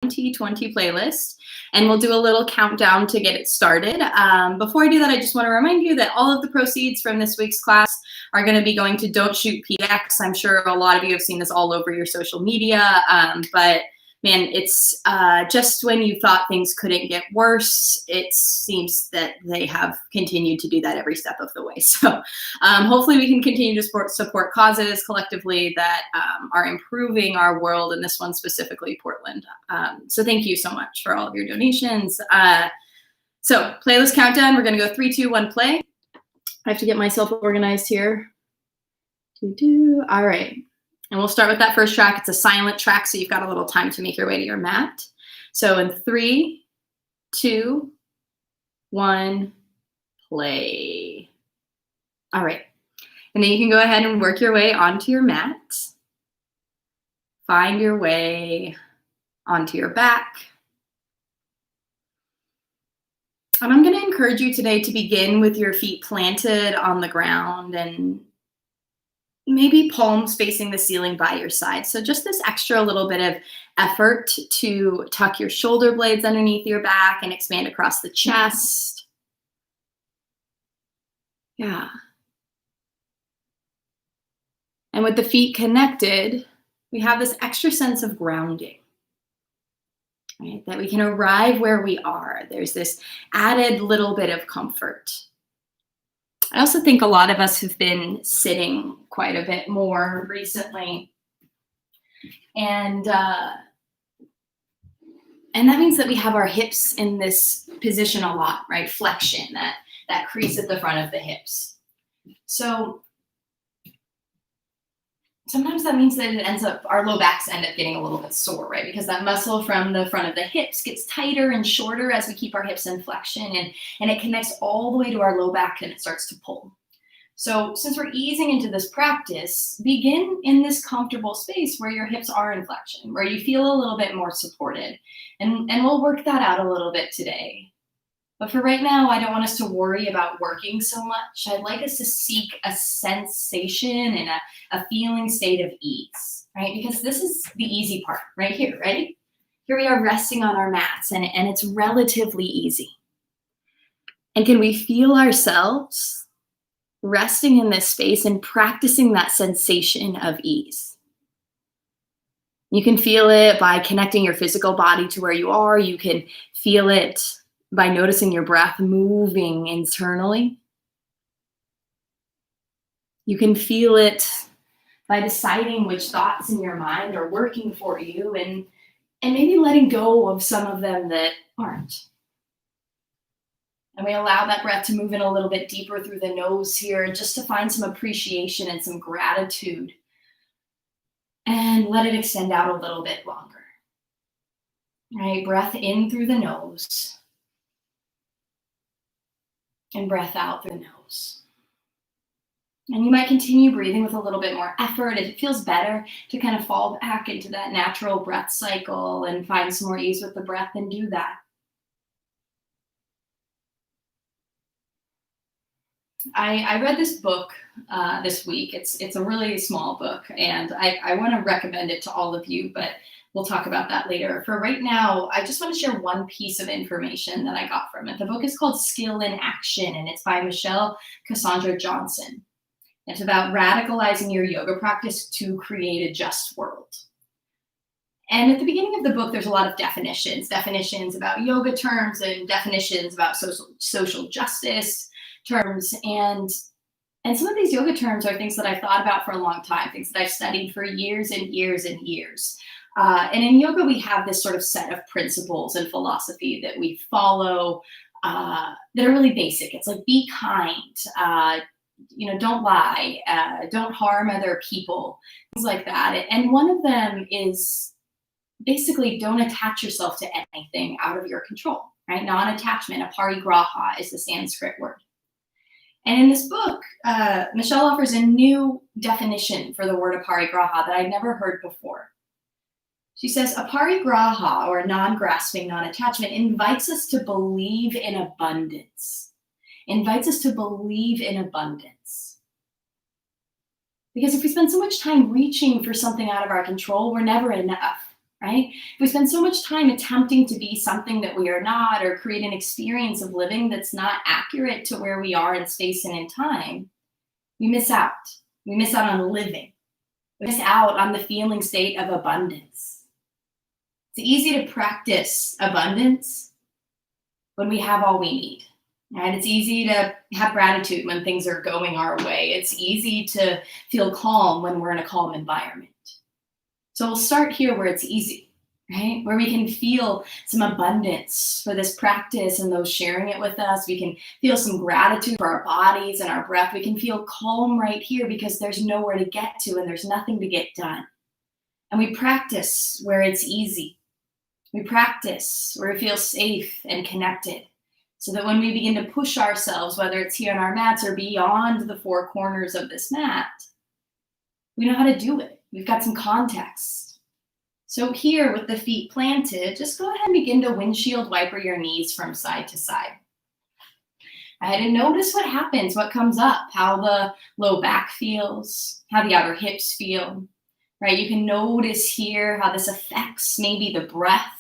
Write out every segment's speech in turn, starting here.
2020 playlist, and we'll do a little countdown to get it started. Before I do that, I just want to remind you that all of the proceeds from this week's class are going to be going to Don't Shoot PX. I'm sure a lot of you have seen this all over your social media, but man, it's just when you thought things couldn't get worse, it seems that they have continued to do that every step of the way. So hopefully we can continue to support causes collectively that are improving our world, and this one specifically Portland. So thank you so much for all of your donations. So playlist countdown, we're gonna go 3, 2, 1, play. I have to get myself organized here. All right. And we'll start with that first track. It's a silent track, so you've got a little time to make your way to your mat. So in 3, 2, 1, play. All right. And then you can go ahead and work your way onto your mat. Find your way onto your back. And I'm going to encourage you today to begin with your feet planted on the ground and maybe palms facing the ceiling by your side. So just this extra little bit of effort to tuck your shoulder blades underneath your back and expand across the chest. Yeah. And with the feet connected, we have this extra sense of grounding, right? That we can arrive where we are. There's this added little bit of comfort. I also think a lot of us have been sitting quite a bit more recently. And that means that we have our hips in this position a lot, right? Flexion, that crease at the front of the hips. So sometimes that means that our low backs end up getting a little bit sore, right? Because that muscle from the front of the hips gets tighter and shorter as we keep our hips in flexion, and it connects all the way to our low back and it starts to pull. So since we're easing into this practice, begin in this comfortable space where your hips are in flexion, where you feel a little bit more supported. And we'll work that out a little bit today. But for right now, I don't want us to worry about working so much. I'd like us to seek a sensation and a feeling state of ease, right? Because this is the easy part right here, ready? Here we are resting on our mats, and it's relatively easy. And can we feel ourselves resting in this space and practicing that sensation of ease? You can feel it by connecting your physical body to where you are. You can feel it by noticing your breath moving internally. You can feel it by deciding which thoughts in your mind are working for you and maybe letting go of some of them that aren't. And we allow that breath to move in a little bit deeper through the nose here, just to find some appreciation and some gratitude. And let it extend out a little bit longer. Right, breath in through the nose. And breath out through the nose. And you might continue breathing with a little bit more effort. If it feels better to kind of fall back into that natural breath cycle and find some more ease with the breath, then do that. I read this book this week. It's a really small book, and I want to recommend it to all of you, but we'll talk about that later. For right now, I just want to share one piece of information that I got from it. The book is called Skill in Action, and it's by Michelle Cassandra Johnson. It's about radicalizing your yoga practice to create a just world. And at the beginning of the book, there's a lot of definitions about yoga terms and definitions about social justice terms. And some of these yoga terms are things that I've thought about for a long time, things that I've studied for years and years and years. And in yoga, we have this sort of set of principles and philosophy that we follow that are really basic. It's like, be kind, don't lie, don't harm other people, things like that. And one of them is basically don't attach yourself to anything out of your control, right? Non-attachment, aparigraha is the Sanskrit word. And in this book, Michelle offers a new definition for the word aparigraha that I'd never heard before. She says, aparigraha, or non-grasping, non-attachment, invites us to believe in abundance. Invites us to believe in abundance. Because if we spend so much time reaching for something out of our control, we're never enough. right? If we spend so much time attempting to be something that we are not, or create an experience of living that's not accurate to where we are in space and in time, we miss out. We miss out on living. We miss out on the feeling state of abundance. It's easy to practice abundance when we have all we need. And it's easy to have gratitude when things are going our way. It's easy to feel calm when we're in a calm environment. So we'll start here where it's easy, right? Where we can feel some abundance for this practice and those sharing it with us. We can feel some gratitude for our bodies and our breath. We can feel calm right here because there's nowhere to get to and there's nothing to get done. And we practice where it's easy. We practice where we feel safe and connected, so that when we begin to push ourselves, whether it's here on our mats or beyond the four corners of this mat, we know how to do it. We've got some context. So here with the feet planted, just go ahead and begin to windshield wiper your knees from side to side. And notice what happens, what comes up, how the low back feels, how the outer hips feel, right? You can notice here how this affects maybe the breath.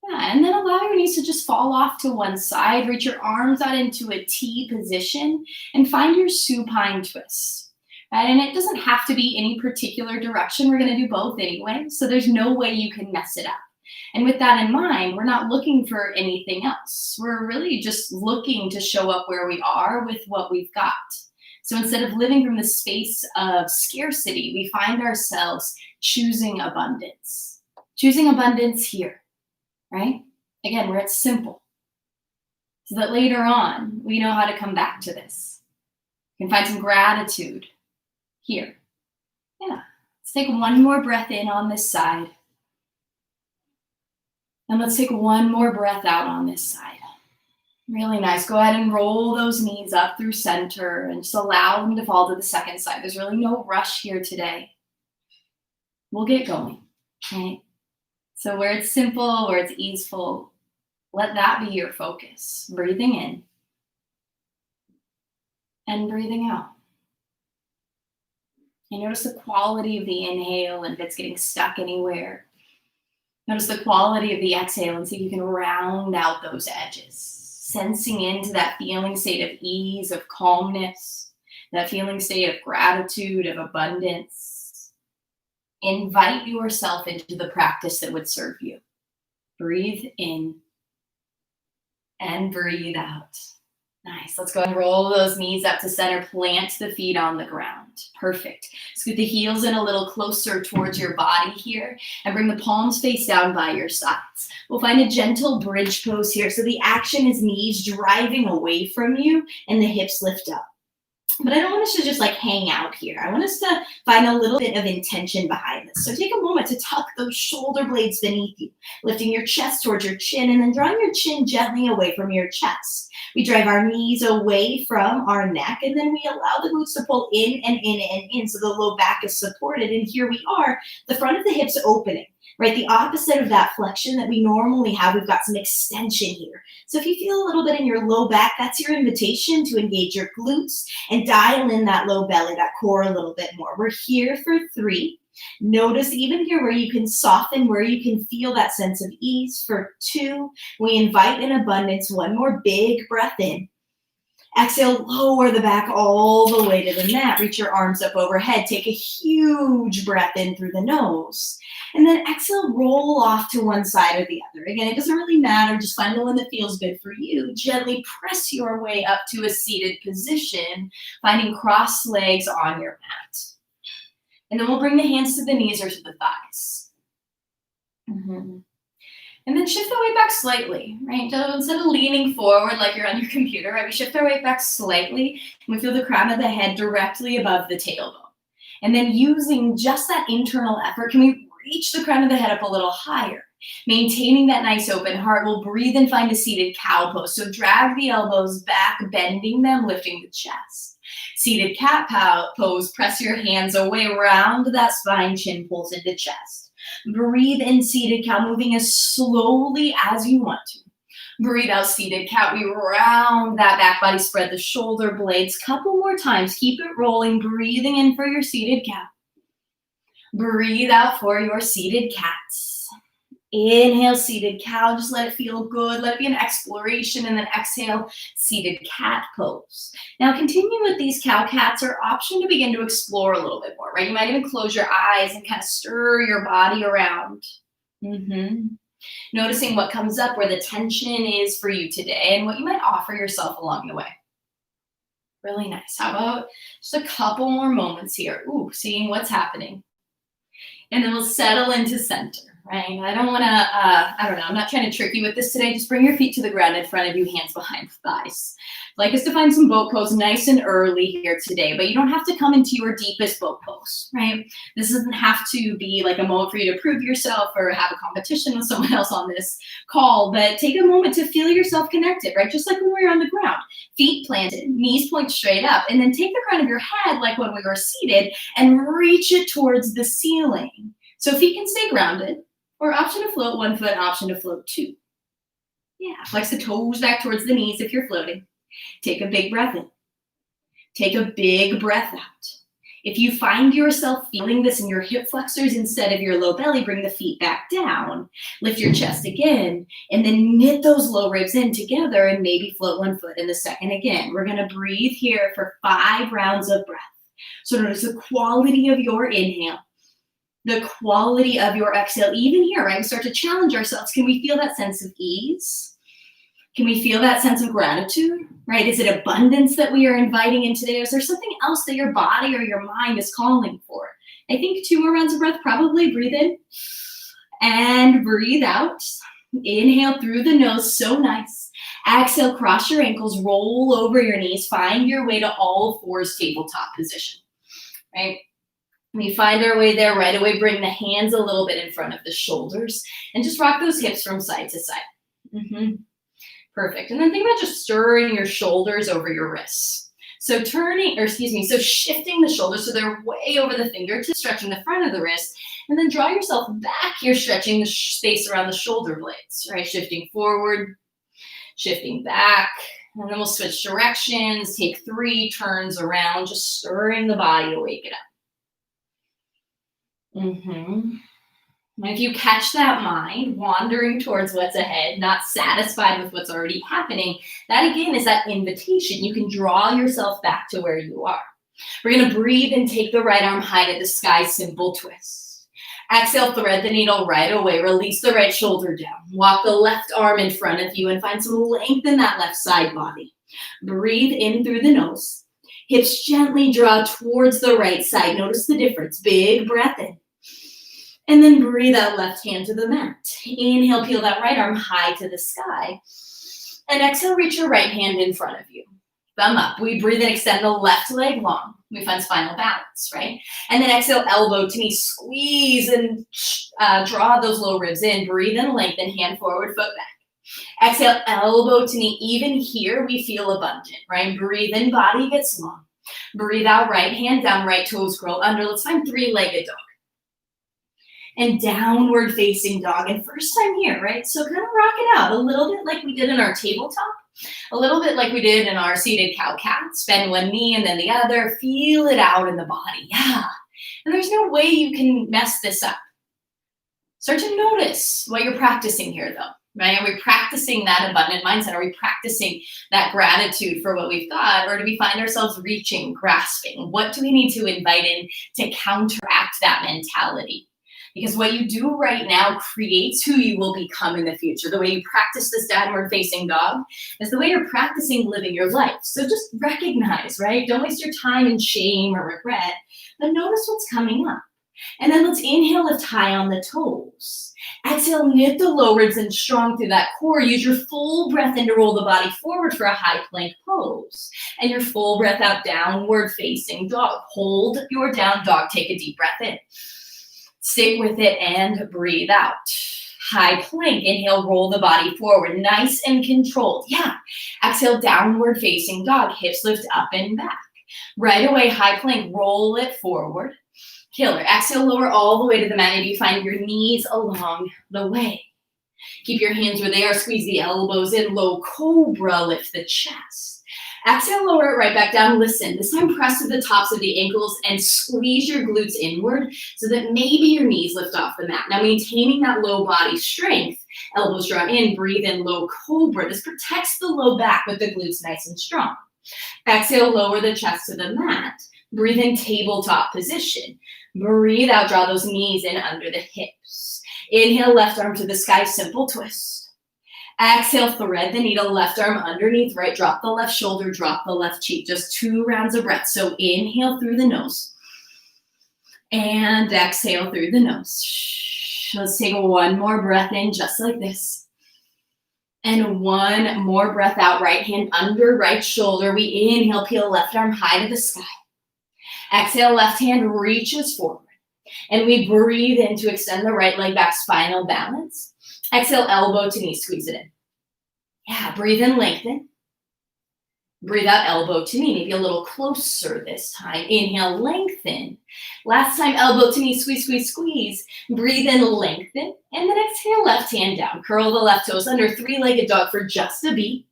Yeah, and then allow your knees to just fall off to one side. Reach your arms out into a T position and find your supine twist. Right? And it doesn't have to be any particular direction. We're going to do both anyway, so there's no way you can mess it up. And with that in mind, we're not looking for anything else. We're really just looking to show up where we are with what we've got. So instead of living from the space of scarcity, we find ourselves choosing abundance. Choosing abundance here. Right? Again, where it's simple. So that later on, we know how to come back to this. We can find some gratitude here. Yeah. Let's take one more breath in on this side. And let's take one more breath out on this side. Really nice. Go ahead and roll those knees up through center and just allow them to fall to the second side. There's really no rush here today. We'll get going. Okay? So where it's simple, where it's easeful, let that be your focus. Breathing in and breathing out. And notice the quality of the inhale and if it's getting stuck anywhere. Notice the quality of the exhale and see if you can round out those edges. Sensing into that feeling state of ease, of calmness, that feeling state of gratitude, of abundance. Invite yourself into the practice that would serve you. Breathe in and breathe out. Nice. Let's go ahead and roll those knees up to center. Plant the feet on the ground. Perfect. Scoot the heels in a little closer towards your body here and bring the palms face down by your sides. We'll find a gentle bridge pose here. So the action is knees driving away from you and the hips lift up. But I don't want us to just like hang out here. I want us to find a little bit of intention behind this. So take a moment to tuck those shoulder blades beneath you, lifting your chest towards your chin and then drawing your chin gently away from your chest. We drive our knees away from our neck and then we allow the glutes to pull in and in and in so the low back is supported. And here we are, the front of the hips opening. Right, the opposite of that flexion that we normally have, we've got some extension here. So if you feel a little bit in your low back, that's your invitation to engage your glutes and dial in that low belly, that core a little bit more. We're here for 3. Notice even here where you can soften, where you can feel that sense of ease. For 2, we invite in abundance. 1 more big breath in. Exhale, lower the back all the way to the mat. Reach your arms up overhead. Take a huge breath in through the nose. And then exhale, roll off to one side or the other. Again, it doesn't really matter. Just find the one that feels good for you. Gently press your way up to a seated position, finding crossed legs on your mat. And then we'll bring the hands to the knees or to the thighs. And then shift our weight back slightly, right? So instead of leaning forward like you're on your computer, right? We shift our weight back slightly and we feel the crown of the head directly above the tailbone. And then using just that internal effort, can we reach the crown of the head up a little higher? Maintaining that nice open heart, we'll breathe and find a seated cow pose. So drag the elbows back, bending them, lifting the chest. Seated cat pose, press your hands away around that spine, chin pulls into chest. Breathe in seated cow, moving as slowly as you want to. Breathe out seated cat. We round that back body, spread the shoulder blades. Couple more times. Keep it rolling. Breathing in for your seated cat. Breathe out for your seated cats. Inhale, seated cow. Just let it feel good. Let it be an exploration. And then exhale, seated cat pose. Now continue with these cow cats or option to begin to explore a little bit more, right? You might even close your eyes and kind of stir your body around. Noticing what comes up, where the tension is for you today, and what you might offer yourself along the way. Really nice. How about just a couple more moments here? Ooh, seeing what's happening. And then we'll settle into center, right? I don't want to, I don't know, I'm not trying to trick you with this today. Just bring your feet to the ground in front of you, hands behind thighs. I'd like us to find some boat pose nice and early here today, but you don't have to come into your deepest boat pose, right? This doesn't have to be like a moment for you to prove yourself or have a competition with someone else on this call, but take a moment to feel yourself connected, right? Just like when we were on the ground, feet planted, knees point straight up, and then take the crown of your head like when we were seated and reach it towards the ceiling. So feet can stay grounded, or option to float 1 foot, option to float 2. Yeah, flex the toes back towards the knees if you're floating. Take a big breath in. Take a big breath out. If you find yourself feeling this in your hip flexors instead of your low belly, bring the feet back down. Lift your chest again, and then knit those low ribs in together and maybe float 1 foot in the second again. We're going to breathe here for 5 rounds of breath. So notice the quality of your inhale, the quality of your exhale. Even here, right, we start to challenge ourselves. Can we feel that sense of ease? Can we feel that sense of gratitude, right? Is it abundance that we are inviting in today? Or is there something else that your body or your mind is calling for? I think 2 more rounds of breath, probably. Breathe in and breathe out. Inhale through the nose, so nice. Exhale, cross your ankles, roll over your knees, find your way to all fours tabletop position, right? When you find our way there, right away, bring the hands a little bit in front of the shoulders and just rock those hips from side to side. Perfect. And then think about just stirring your shoulders over your wrists. So shifting the shoulders so they're way over the fingertips, stretching the front of the wrist, and then draw yourself back here, stretching the space around the shoulder blades, right? Shifting forward, shifting back, and then we'll switch directions, take 3 turns around, just stirring the body to wake it up. And if you catch that mind wandering towards what's ahead, not satisfied with what's already happening, that again is that invitation. You can draw yourself back to where you are. We're going to breathe and take the right arm high to the sky, simple twist. Exhale, thread the needle right away. Release the right shoulder down. Walk the left arm in front of you and find some length in that left side body. Breathe in through the nose. Hips gently draw towards the right side. Notice the difference. Big breath in. And then breathe out, left hand to the mat. Inhale, peel that right arm high to the sky. And exhale, reach your right hand in front of you. Thumb up. We breathe and extend the left leg long. We find spinal balance, right? And then exhale, elbow to knee. Squeeze and draw those low ribs in. Breathe and lengthen, hand forward, foot back. Exhale, elbow to knee. Even here, we feel abundant, right? Breathe in, body gets long. Breathe out, right hand down, right toes curl under. Let's find 3-legged dog. And downward facing dog. And first time here, right? So kind of rock it out a little bit like we did in our tabletop, a little bit like we did in our seated cow cat. Bend one knee and then the other. Feel it out in the body. Yeah. And there's no way you can mess this up. Start to notice what you're practicing here though, right? Are we practicing that abundant mindset? Are we practicing that gratitude for what we've got? Or do we find ourselves reaching, grasping? What do we need to invite in to counteract that mentality? Because what you do right now creates who you will become in the future. The way you practice this downward facing dog is the way you're practicing living your life. So just recognize, right? Don't waste your time in shame or regret, but notice what's coming up. And then let's inhale, lift high on the toes. Exhale, knit the low ribs in strong through that core. Use your full breath in to roll the body forward for a high plank pose. And your full breath out, downward facing dog. Hold your down dog. Take a deep breath in. Stick with it and breathe out. High plank. Inhale, roll the body forward. Nice and controlled. Yeah. Exhale, downward facing dog. Hips lift up and back. Right away, high plank. Roll it forward. Killer. Exhale, lower all the way to the mat. Maybe you find your knees along the way. Keep your hands where they are. Squeeze the elbows in. Low cobra. Lift the chest. Exhale, lower it right back down. Listen, this time press to the tops of the ankles and squeeze your glutes inward so that maybe your knees lift off the mat. Now, maintaining that low body strength, elbows draw in, breathe in, low cobra. This protects the low back with the glutes nice and strong. Exhale, lower the chest to the mat. Breathe in, tabletop position. Breathe out, draw those knees in under the hips. Inhale, left arm to the sky, simple twist. Exhale, thread the needle, left arm underneath right, drop the left shoulder, drop the left cheek. Just 2 rounds of breath. So inhale through the nose and exhale through the nose. Let's take 1 more breath in just like this. And 1 more breath out, right hand under right shoulder. We inhale, peel left arm high to the sky. Exhale, left hand reaches forward. And we breathe in to extend the right leg back, spinal balance. Exhale, elbow to knee, squeeze it in. Yeah, breathe in, lengthen. Breathe out, elbow to knee, maybe a little closer this time. Inhale, lengthen. Last time, elbow to knee, squeeze, squeeze, squeeze. Breathe in, lengthen. And then exhale, left hand down. Curl the left toes under, 3-legged dog for just a beat.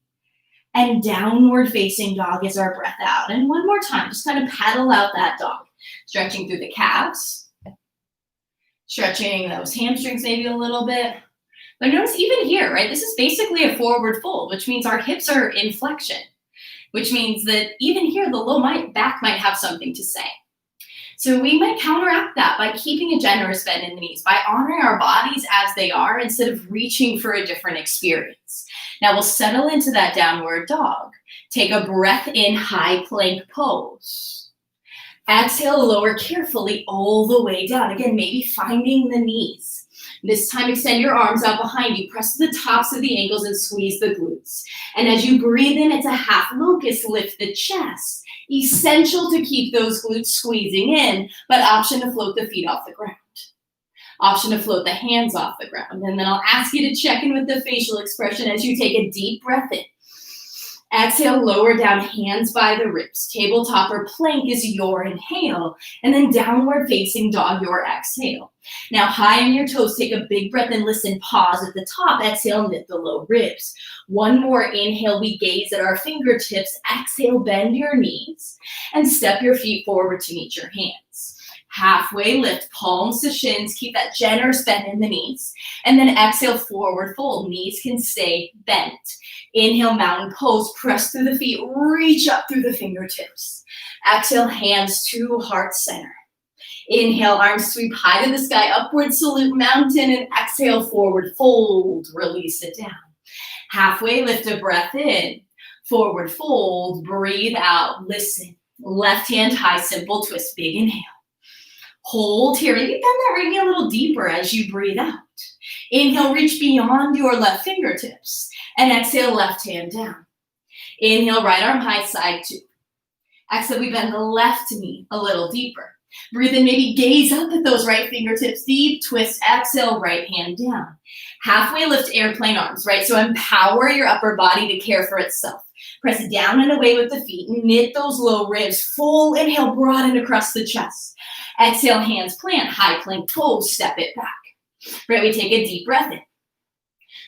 And downward facing dog is our breath out. And 1 more time, just kind of paddle out that dog. Stretching through the calves. Stretching those hamstrings maybe a little bit. But notice even here, right? This is basically a forward fold, which means our hips are in flexion, which means that even here, the low back might have something to say. So we might counteract that by keeping a generous bend in the knees, by honoring our bodies as they are instead of reaching for a different experience. Now we'll settle into that downward dog. Take a breath in, high plank pose. Exhale, lower carefully all the way down. Again, maybe finding the knees. This time, extend your arms out behind you. Press the tops of the ankles and squeeze the glutes. And as you breathe in, it's a half locust. Lift the chest. Essential to keep those glutes squeezing in, but option to float the feet off the ground. Option to float the hands off the ground. And then I'll ask you to check in with the facial expression as you take a deep breath in. Exhale, lower down, hands by the ribs. Tabletop or plank is your inhale. And then downward facing dog, your exhale. Now, high on your toes, take a big breath and listen. Pause at the top. Exhale, knit the low ribs. 1 more inhale, we gaze at our fingertips. Exhale, bend your knees. And step your feet forward to meet your hands. Halfway lift, palms to shins. Keep that generous bend in the knees. And then exhale, forward fold. Knees can stay bent. Inhale, mountain pose. Press through the feet. Reach up through the fingertips. Exhale, hands to heart center. Inhale, arms sweep high to the sky. Upward salute, mountain. And exhale, forward fold. Release it down. Halfway lift, a breath in. Forward fold. Breathe out. Listen. Left hand high, simple twist. Big inhale. Hold here. Maybe bend that right knee a little deeper as you breathe out. Inhale, reach beyond your left fingertips. And exhale, left hand down. Inhale, right arm high, side 2. Exhale, we bend the left knee a little deeper. Breathe in, maybe gaze up at those right fingertips. Deep twist, exhale, right hand down. Halfway lift, airplane arms, right? So empower your upper body to care for itself. Press down and away with the feet. Knit those low ribs. Full inhale, broaden across the chest. Exhale, hands plant, high plank pose, step it back. Right, we take a deep breath in.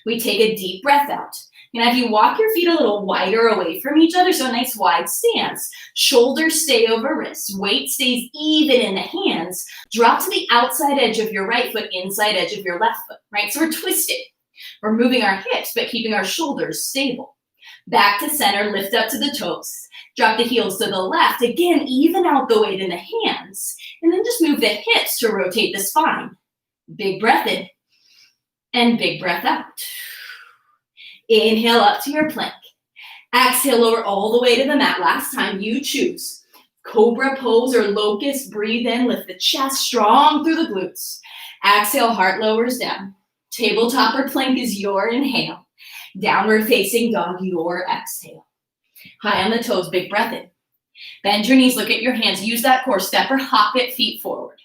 We take a deep breath out. Now, if you walk your feet a little wider away from each other, so a nice wide stance, shoulders stay over wrists, weight stays even in the hands, drop to the outside edge of your right foot, inside edge of your left foot, right? So we're twisted. We're moving our hips, but keeping our shoulders stable. Back to center, lift up to the toes. Drop the heels to the left. Again, even out the weight in the hands. And then just move the hips to rotate the spine. Big breath in. And big breath out. Inhale up to your plank. Exhale, lower all the way to the mat. Last time, you choose. Cobra pose or locust. Breathe in, lift the chest strong through the glutes. Exhale, heart lowers down. Tabletop or plank is your inhale. Downward facing dog, your exhale. High on the toes, big breath in. Bend your knees, look at your hands. Use that core, step or hop it, feet forward.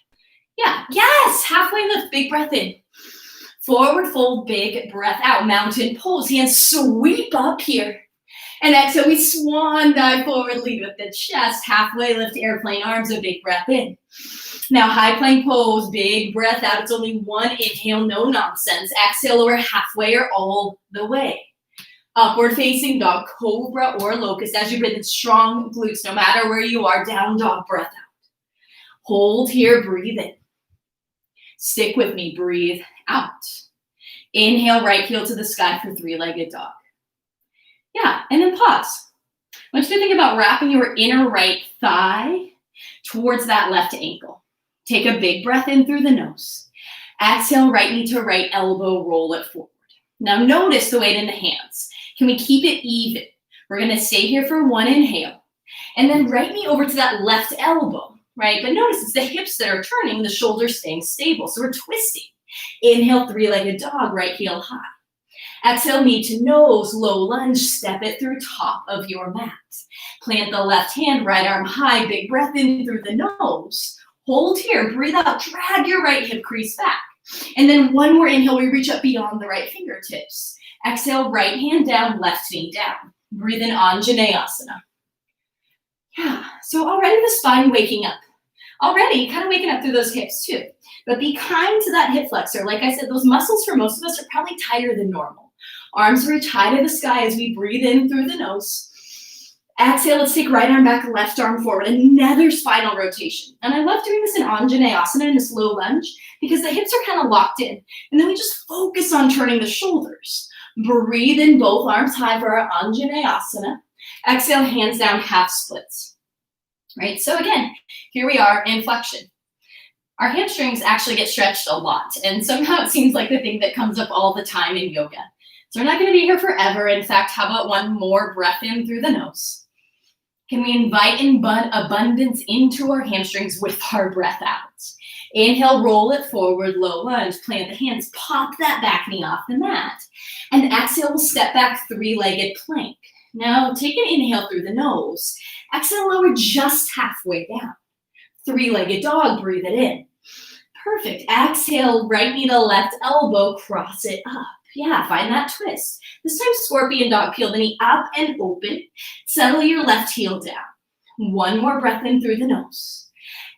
Yeah, yes, halfway lift, big breath in. Forward fold, big breath out. Mountain pose, hands sweep up here. And exhale, we swan dive forward, lead with the chest. Halfway lift, airplane arms, a big breath in. Now, high plank pose, big breath out. It's only 1 inhale, no nonsense. Exhale, lower halfway or all the way. Upward facing dog, cobra or locust as you breathe in strong glutes, no matter where you are. Down dog, breath out. Hold here, breathe in. Stick with me, breathe out. Inhale, right heel to the sky for three-legged dog. Yeah, and then pause. I want you to think about wrapping your inner right thigh towards that left ankle. Take a big breath in through the nose. Exhale, right knee to right elbow, roll it forward. Now notice the weight in the hands. Can we keep it even? We're gonna stay here for one inhale. And then right knee over to that left elbow, right? But notice it's the hips that are turning, the shoulders staying stable. So we're twisting. Inhale, three-legged dog, right heel high. Exhale, knee to nose, low lunge, step it through top of your mat. Plant the left hand, right arm high, big breath in through the nose. Hold here, breathe out, drag your right hip crease back. And then one more inhale, we reach up beyond the right fingertips. Exhale, right hand down, left knee down. Breathe in Anjaneyasana. Yeah, so already the spine waking up. Already kind of waking up through those hips too. But be kind to that hip flexor. Like I said, those muscles for most of us are probably tighter than normal. Arms reach high to the sky as we breathe in through the nose. Exhale, let's take right arm back, left arm forward. Another spinal rotation. And I love doing this in Anjaneyasana in this low lunge because the hips are kind of locked in. And then we just focus on turning the shoulders. Breathe in both arms high for our Anjaneyasana. Exhale, hands down, half splits. Right, so again, here we are in flexion. Our hamstrings actually get stretched a lot, and somehow it seems like the thing that comes up all the time in yoga. So we're not going to be here forever. In fact, how about one more breath in through the nose? Can we invite abundance into our hamstrings with our breath out? Inhale, roll it forward, low lunge, plant the hands, pop that back knee off the mat. And exhale, we'll step back, three-legged plank. Now take an inhale through the nose. Exhale, lower just halfway down. Three-legged dog, breathe it in. Perfect. Exhale, right knee to left elbow, cross it up. Yeah, find that twist. This time, scorpion dog, peel the knee up and open. Settle your left heel down. One more breath in through the nose.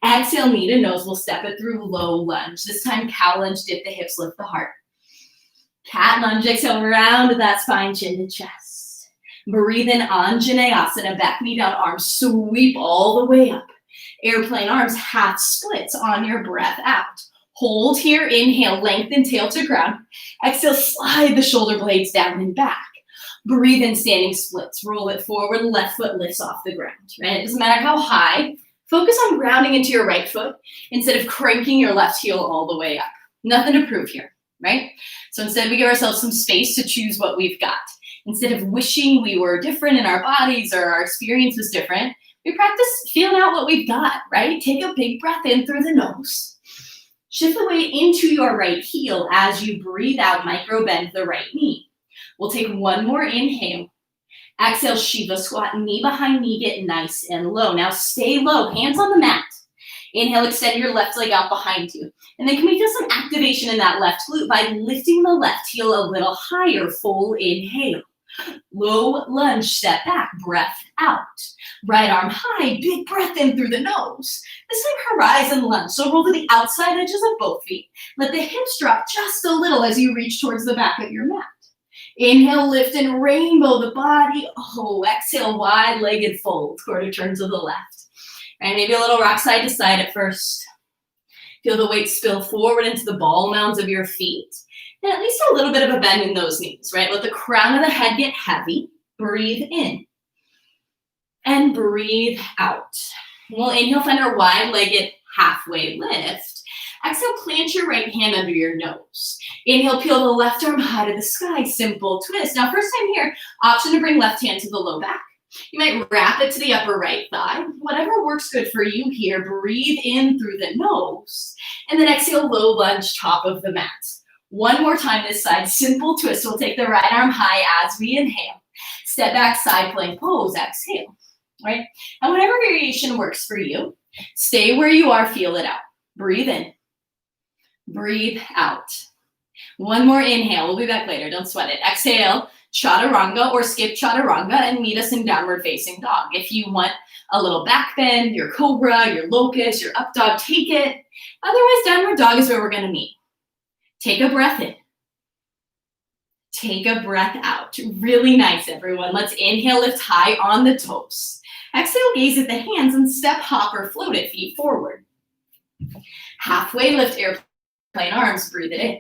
Exhale, knee to nose. We'll step it through low lunge. This time, cow lunge, dip the hips, lift the heart. Cat lunge, exhale, round that spine, chin to chest. Breathe in Anjaneyasana, back knee down, arms sweep all the way up. Airplane arms, half splits on your breath out. Hold here, inhale, lengthen tail to ground. Exhale, slide the shoulder blades down and back. Breathe in, standing splits. Roll it forward, left foot lifts off the ground, right? It doesn't matter how high. Focus on grounding into your right foot instead of cranking your left heel all the way up. Nothing to prove here, right? So instead we give ourselves some space to choose what we've got. Instead of wishing we were different in our bodies or our experience was different, we practice feeling out what we've got, right? Take a big breath in through the nose. Shift the weight into your right heel as you breathe out, micro bend the right knee. We'll take one more inhale. Exhale, Shiva squat, knee behind knee, get nice and low. Now stay low, hands on the mat. Inhale, extend your left leg out behind you. And then can we feel some activation in that left glute by lifting the left heel a little higher, full inhale. Low lunge, step back, breath out. Right arm high, big breath in through the nose. This time horizon lunge, so roll to the outside edges of both feet. Let the hips drop just a little as you reach towards the back of your mat. Inhale, lift and rainbow the body. Oh, exhale, wide-legged fold, quarter turn to the left. And maybe a little rock side to side at first. Feel the weight spill forward into the ball mounds of your feet. And at least a little bit of a bend in those knees, right? Let the crown of the head get heavy. Breathe in. And breathe out. We'll inhale, find our wide-legged halfway lift. Exhale, plant your right hand under your nose. Inhale, peel the left arm high to the sky. Simple twist. Now, first time here, option to bring left hand to the low back. You might wrap it to the upper right thigh. Whatever works good for you here. Breathe in through the nose. And then exhale, low lunge, top of the mat. One more time this side, simple twist. We'll take the right arm high as we inhale. Step back, side plank pose, exhale, right? And whatever variation works for you, stay where you are, feel it out. Breathe in, breathe out. One more inhale, we'll be back later, don't sweat it. Exhale, chaturanga or skip chaturanga and meet us in downward facing dog. If you want a little back bend, your cobra, your locust, your up dog, take it. Otherwise, downward dog is where we're gonna meet. Take a breath in. Take a breath out. Really nice, everyone. Let's inhale, lift high on the toes. Exhale, gaze at the hands and step, hop, or float it, feet forward. Halfway lift, airplane arms, breathe it in.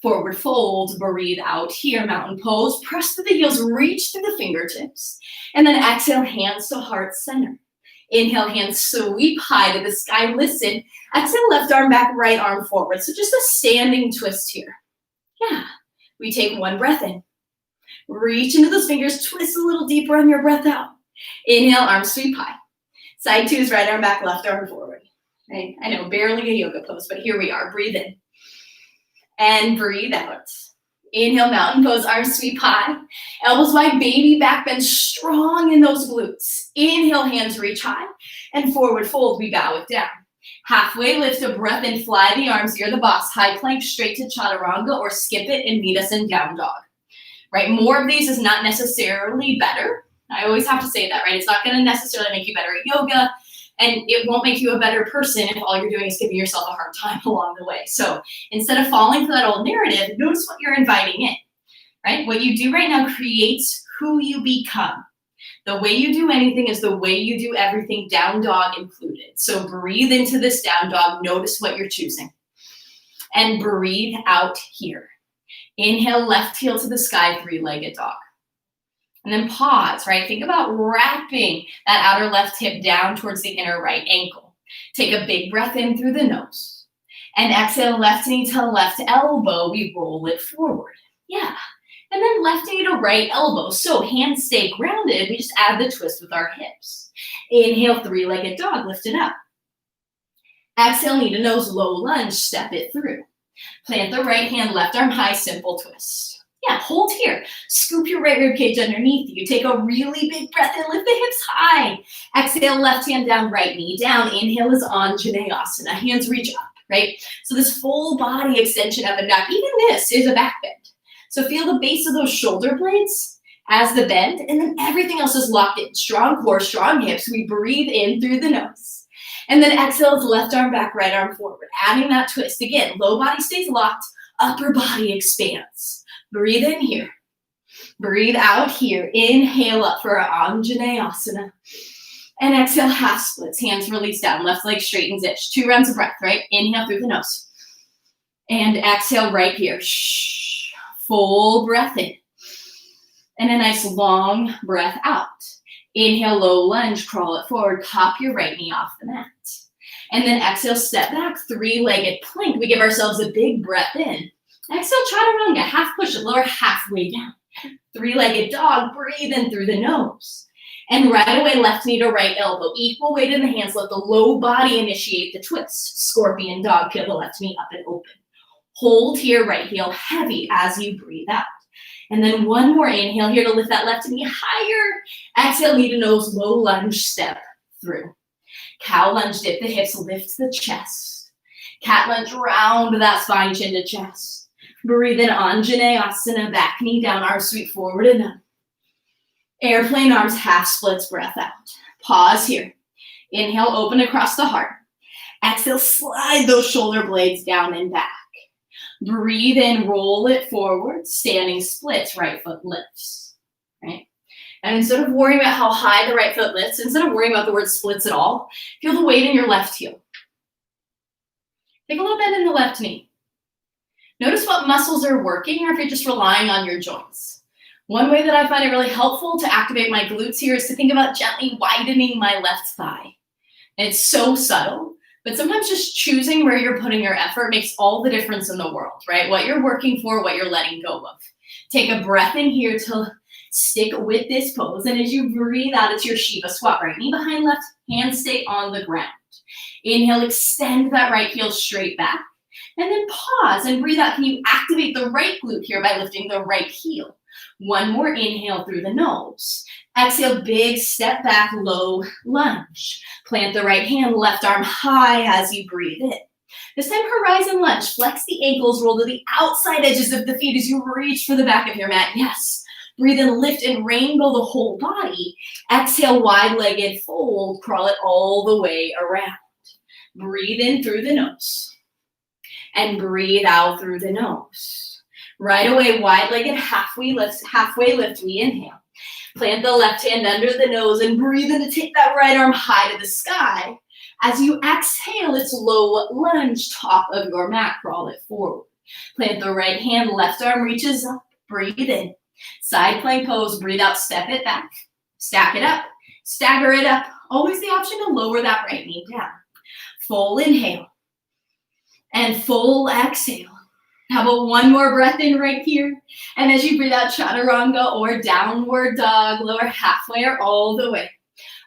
Forward fold, breathe out here, mountain pose. Press through the heels, reach through the fingertips. And then exhale, hands to heart center. Inhale, hands sweep high to the sky, listen. Exhale, left arm back, right arm forward. So just a standing twist here. Yeah. We take one breath in. Reach into those fingers, twist a little deeper on your breath out. Inhale, arms sweep high. Side twos, right arm back, left arm forward. Right? I know, barely a yoga pose, but here we are. Breathe in. And breathe out. Inhale, mountain pose, arms sweep high. Elbows wide, baby back bend, strong in those glutes. Inhale, hands reach high. And forward fold, we bow it down. Halfway lift, a breath in, fly the arms, you're the boss. High plank straight to chaturanga, or skip it and meet us in down dog. Right? More of these is not necessarily better. I always have to say that, right? It's not going to necessarily make you better at yoga, and it won't make you a better person if all you're doing is giving yourself a hard time along the way. So instead of falling for that old narrative, notice what you're inviting in, right? What you do right now creates who you become. The way you do anything is the way you do everything, down dog included. So breathe into this down dog. Notice what you're choosing. And breathe out here. Inhale, left heel to the sky, three-legged dog. And then pause, right? Think about wrapping that outer left hip down towards the inner right ankle. Take a big breath in through the nose. And exhale, left knee to left elbow. We roll it forward. Yeah. And then left knee to right elbow. So hands stay grounded. We just add the twist with our hips. Inhale, three-legged dog, lift it up. Exhale, knee to nose, low lunge, step it through. Plant the right hand, left arm high, simple twist. Yeah, hold here. Scoop your right rib cage underneath you. Take a really big breath in, lift the hips high. Exhale, left hand down, right knee down. Inhale is Anjaneyasana. Hands reach up, right? So this full body extension of the back, even this is a back bend. So feel the base of those shoulder blades as the bend, and then everything else is locked in. Strong core, strong hips. We breathe in through the nose. And then exhale is left arm back, right arm forward. Adding that twist. Again, low body stays locked, upper body expands. Breathe in here. Breathe out here. Inhale up for our Anjaneyasana. And exhale, half splits. Hands release down. Left leg straightens itch. 2 rounds of breath, right? Inhale through the nose. And exhale right here. Shh. Full breath in. And a nice long breath out. Inhale, low lunge, crawl it forward. Pop your right knee off the mat. And then exhale, step back, three-legged plank. We give ourselves a big breath in. Exhale, chaturanga, half push, lower halfway down. Three-legged dog, breathe in through the nose. And right away, left knee to right elbow. Equal weight in the hands, let the low body initiate the twist. Scorpion dog, peel the left knee up and open. Hold here, right heel heavy as you breathe out. And then one more inhale here to lift that left knee higher. Exhale, knee to nose, low lunge, step through. Cow lunge, dip the hips, lift the chest. Cat lunge, round that spine, chin to chest. Breathe in, Anjaneyasana, back knee down, arms sweep forward and up. Airplane arms, half splits, breath out. Pause here. Inhale, open across the heart. Exhale, slide those shoulder blades down and back. Breathe in, roll it forward, standing splits, right foot lifts, right? And instead of worrying about how high the right foot lifts, instead of worrying about the word splits at all, feel the weight in your left heel. Take a little bend in the left knee. Notice what muscles are working, or if you're just relying on your joints. One way that I find it really helpful to activate my glutes here is to think about gently widening my left thigh. And it's so subtle. But sometimes just choosing where you're putting your effort makes all the difference in the world, right? What you're working for, what you're letting go of. Take a breath in here to stick with this pose. And as you breathe out, it's your Shiva squat. Right knee behind left, hands stay on the ground. Inhale, extend that right heel straight back. And then pause and breathe out. Can you activate the right glute here by lifting the right heel? One more inhale through the nose. Exhale, big step back, low lunge. Plant the right hand, left arm high as you breathe in. This time, horizon lunge. Flex the ankles, roll to the outside edges of the feet as you reach for the back of your mat. Yes. Breathe in, lift and rainbow the whole body. Exhale, wide-legged fold. Crawl it all the way around. Breathe in through the nose. And breathe out through the nose. Right away, wide-legged halfway lift, we inhale. Plant the left hand under the nose and breathe in to take that right arm high to the sky. As you exhale, it's low lunge, top of your mat, crawl it forward. Plant the right hand, left arm reaches up, breathe in. Side plank pose, breathe out, step it back. Stack it up, stagger it up. Always the option to lower that right knee down. Full inhale and full exhale. How about one more breath in right here? And as you breathe out, chaturanga or downward dog, lower halfway or all the way.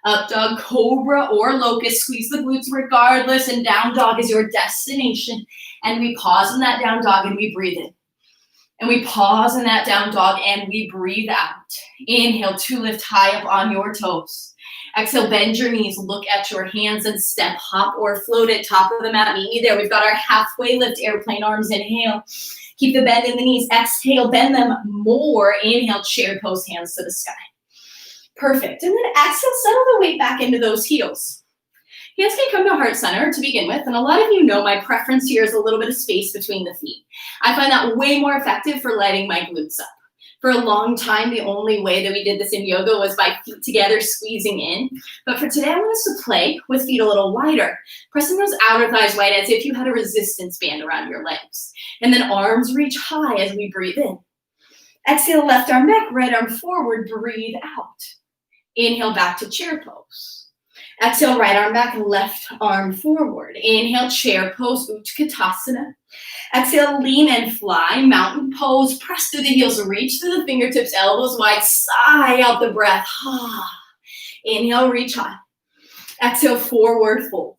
Up dog, cobra or locust, squeeze the glutes regardless, and down dog is your destination. And we pause in that down dog and we breathe in. And we pause in that down dog and we breathe out. Inhale to lift high up on your toes. Exhale, bend your knees, look at your hands and step, hop or float at top of the mat. Meet me there. We've got our halfway lift, airplane arms. Inhale. Keep the bend in the knees. Exhale, bend them more. Inhale, chair pose, hands to the sky. Perfect. And then exhale, settle the weight back into those heels. Hands can come to heart center to begin with, and a lot of you know my preference here is a little bit of space between the feet. I find that way more effective for lighting my glutes up. For a long time, the only way that we did this in yoga was by feet together, squeezing in. But for today, I want us to play with feet a little wider, pressing those outer thighs wide as if you had a resistance band around your legs. And then arms reach high as we breathe in. Exhale, left arm back, right arm forward, breathe out. Inhale, back to chair pose. Exhale, right arm back, left arm forward. Inhale, chair pose, Utkatasana. Exhale, lean and fly, mountain pose. Press through the heels, reach through the fingertips, elbows wide, sigh out the breath. Inhale, reach high. Exhale, forward fold.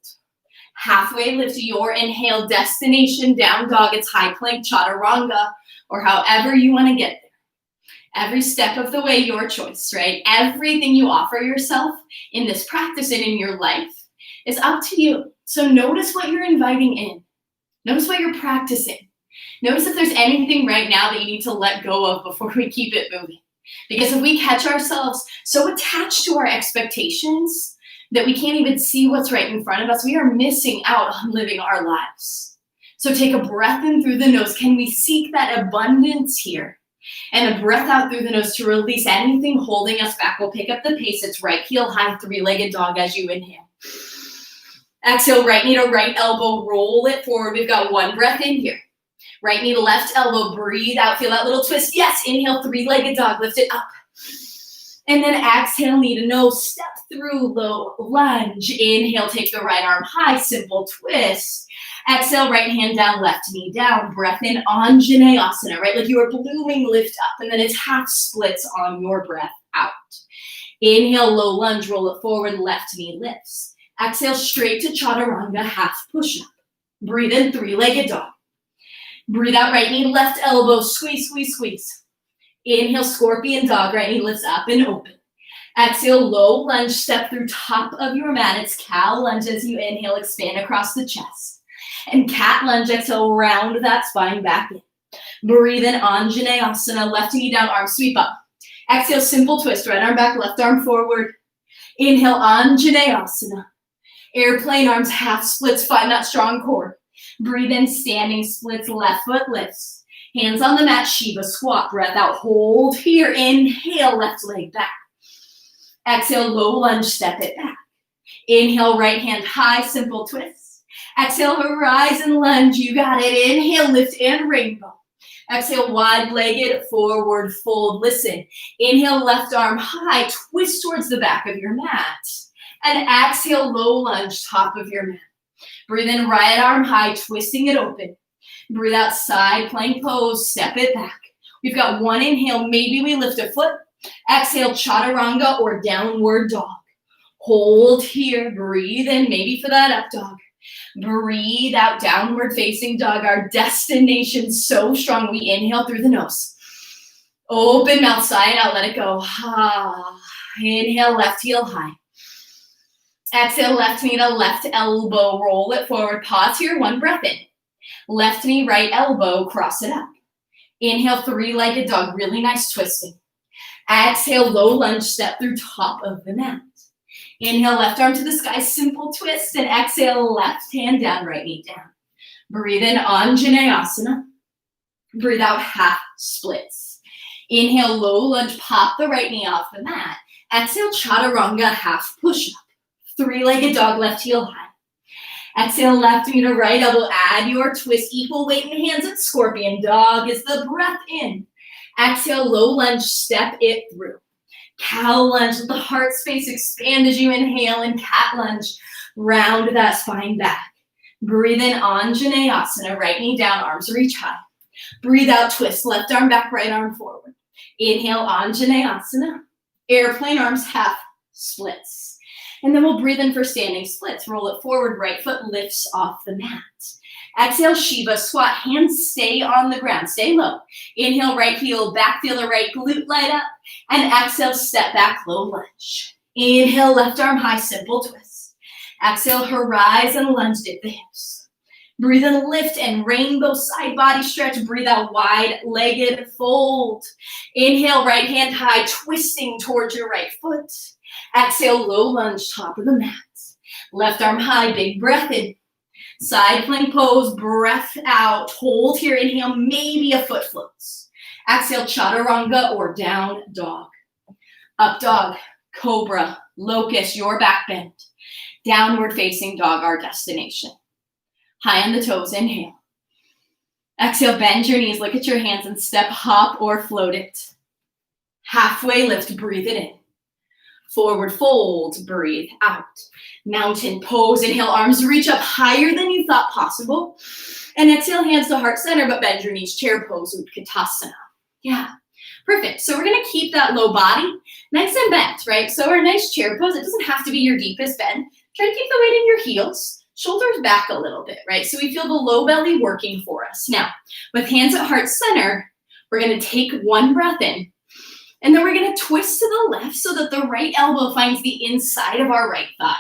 Halfway lift your inhale, destination, down dog. It's high plank, chaturanga, or however you want to get there. Every step of the way, your choice, right? Everything you offer yourself in this practice and in your life is up to you. So notice what you're inviting in. Notice what you're practicing. Notice if there's anything right now that you need to let go of before we keep it moving. Because if we catch ourselves so attached to our expectations that we can't even see what's right in front of us, we are missing out on living our lives. So take a breath in through the nose. Can we seek that abundance here? And a breath out through the nose to release anything holding us back. We'll pick up the pace. It's right heel high, three-legged dog as you inhale. Exhale, right knee to right elbow, roll it forward. We've got one breath in here. Right knee to left elbow, breathe out. Feel that little twist. Yes, inhale, three-legged dog, lift it up. And then exhale, knee to nose, step through, low lunge. Inhale, take the right arm high, simple twist. Exhale, right hand down, left knee down. Breath in, Anjaneyasana, right? Like you are blooming, lift up, and then it's half splits on your breath out. Inhale, low lunge, roll it forward, left knee lifts. Exhale, straight to chaturanga, half push-up. Breathe in, three-legged dog. Breathe out, right knee, left elbow, squeeze, squeeze, squeeze. Inhale, scorpion dog, right knee lifts up and open. Exhale, low lunge, step through top of your mat. It's cow lunge as you inhale, expand across the chest. And cat lunge, exhale, round that spine back in. Breathe in, Anjaneyasana, left knee down, arm sweep up. Exhale, simple twist, right arm back, left arm forward. Inhale, Anjaneyasana. Airplane arms, half splits, find that strong core. Breathe in, standing splits, left foot lifts. Hands on the mat, Shiva squat, breath out, hold here. Inhale, left leg back. Exhale, low lunge, step it back. Inhale, right hand high, simple twist. Exhale, horizon lunge, you got it. Inhale, lift and rainbow. Exhale, wide-legged, forward fold. Listen, inhale, left arm high, twist towards the back of your mat. And exhale, low lunge, top of your mat. Breathe in, right arm high, twisting it open. Breathe out, side plank pose, step it back. We've got one inhale, maybe we lift a foot. Exhale, chaturanga or downward dog. Hold here, breathe in, maybe for that up dog. Breathe out, downward facing dog. Our destination so strong. We inhale through the nose. Open mouth, sigh it out, let it go. Inhale, left heel high. Exhale, left knee to left elbow, roll it forward. Pause here, one breath in. Left knee, right elbow, cross it up. Inhale, three-legged dog, really nice twisting. Exhale, low lunge, step through top of the mat. Inhale, left arm to the sky, simple twist, and exhale, left hand down, right knee down. Breathe in, Anjaneyasana. Breathe out, half splits. Inhale, low lunge, pop the right knee off the mat. Exhale, chaturanga, half push-up. Three-legged dog, left heel high. Exhale, left knee to right elbow, add your twist, equal weight in hands at scorpion. Dog is the breath in. Exhale, low lunge, step it through. Cow lunge, let the heart space expand as you inhale, and cat lunge, round that spine back. Breathe in, Anjaneyasana, right knee down, arms reach high. Breathe out, twist, left arm back, right arm forward. Inhale, Anjaneyasana, airplane arms, half splits. And then we'll breathe in for standing splits. Roll it forward, right foot lifts off the mat. Exhale, Shiva squat, hands stay on the ground, stay low. Inhale, right heel back, feel the right glute light up. And exhale, step back, low lunge. Inhale, left arm high, simple twist. Exhale, horizon lunge, dip the hips. Breathe in, lift and rainbow side body stretch. Breathe out, wide-legged fold. Inhale, right hand high, twisting towards your right foot. Exhale, low lunge, top of the mat. Left arm high, big breath in. Side plank pose, breath out. Hold here, inhale, maybe a foot floats. Exhale, chaturanga or down dog. Up dog, cobra, locust, your back bend. Downward facing dog, our destination. High on the toes, inhale. Exhale, bend your knees, look at your hands and step, hop or float it. Halfway lift, breathe it in. Forward fold, breathe out. Mountain pose, inhale, arms reach up higher than you thought possible. And exhale, hands to heart center, but bend your knees, chair pose, Utkatasana. Yeah, perfect. So we're gonna keep that low body nice and bent, right? So our nice chair pose, it doesn't have to be your deepest bend. Try to keep the weight in your heels, shoulders back a little bit, right? So we feel the low belly working for us. Now, with hands at heart center, we're gonna take one breath in, and then we're gonna twist to the left so that the right elbow finds the inside of our right thigh.